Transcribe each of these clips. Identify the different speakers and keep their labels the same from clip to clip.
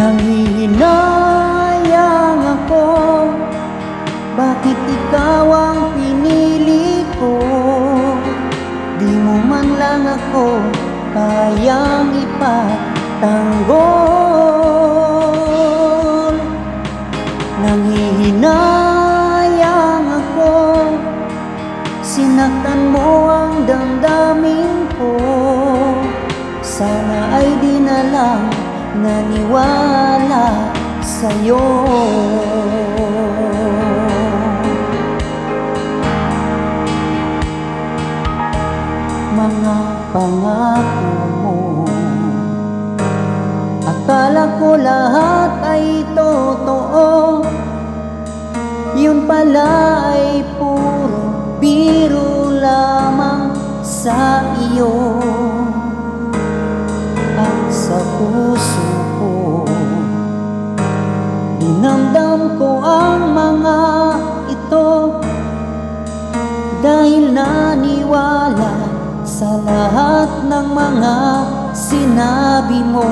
Speaker 1: Nanghihinayang ako, bakit ikaw ang pinili ko? Di mo man lang ako kayang ipagtanggol. Nanghihinayang ako, sinaktan mo ang damdamin ko. Sana ay di na lang naniwala sa'yo. Mga pangako mo, akala ko lahat ay totoo. Yun pala ay puro biro lamang sa iyo. At sa puso ko, dinamdam ko ang mga ito, dahil naniwala sa lahat ng mga sinabi mo.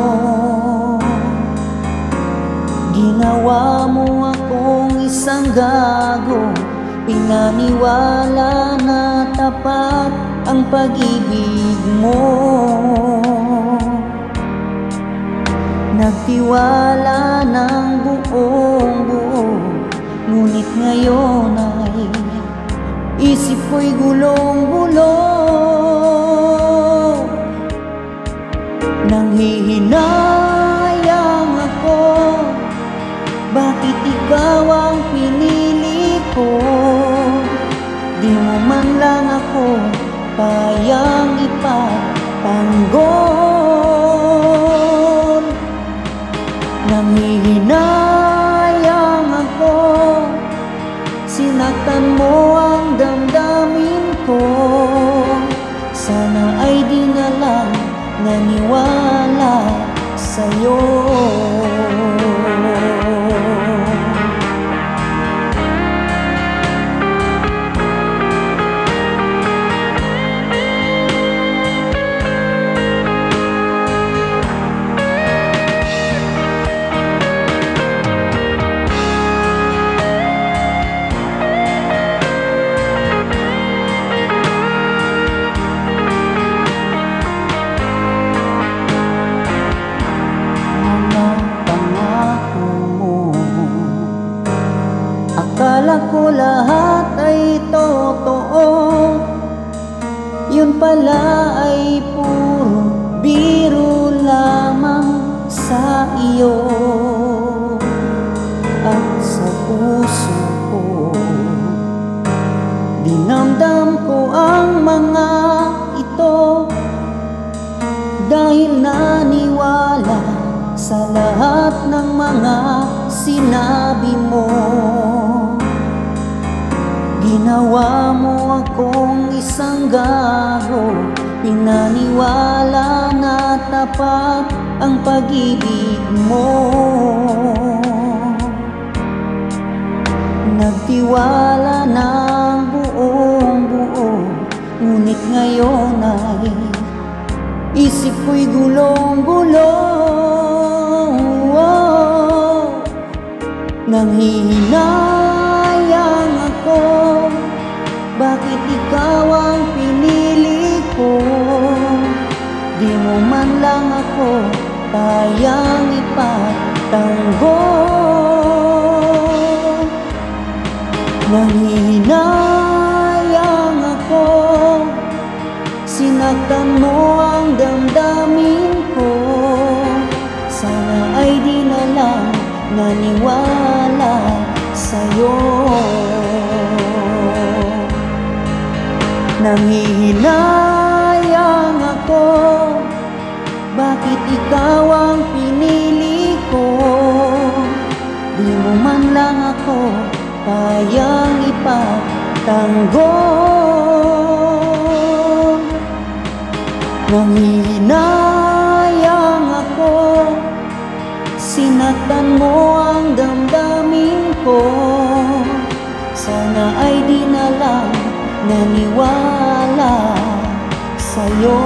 Speaker 1: Ginawa mo akong isang gago, pinaniwala na tapat ang pag-ibig mo. Nagtiwala ng buong buo, ngunit ngayon ay isip ko'y gulong-gulo. Nanghihinayang ako, bakit ikaw ang pinili ko? Di mo man lang ako kayang ipagtanggol. Nanghihinayang ako, sinaktan mo ang damdamin ko. Sana ay di na lang naniwala sa'yo. Akala ko lahat ay totoo, yun pala ay puro biro lamang sa iyo. At sa puso ko, dinamdam ko ang mga ito, dahil naniwala sa lahat ng mga sinabi mo. Ginawa mo akong isang gago, pinaniwala na tapat ang pag-ibig mo. Nagtiwala ng buong buo, ngunit ngayon ay isip ko'y gulong-gulo. Nanghihinayang ako, bakit ikaw ang pinili ko? Di mo man lang ako kayang ipagtanggol. Nanghihinayang ako, sinaktan mo ang damdamin ko. Sana ay di na lang naniwala sa'yo. Nanghihinayang ako, bakit ikaw ang pinili ko? Di mo man lang ako kayang ipagtanggol. Nanghihinayang ako, sinaktan mo ang damdamin ko. Sana ay di na lang naniwala sa'yo.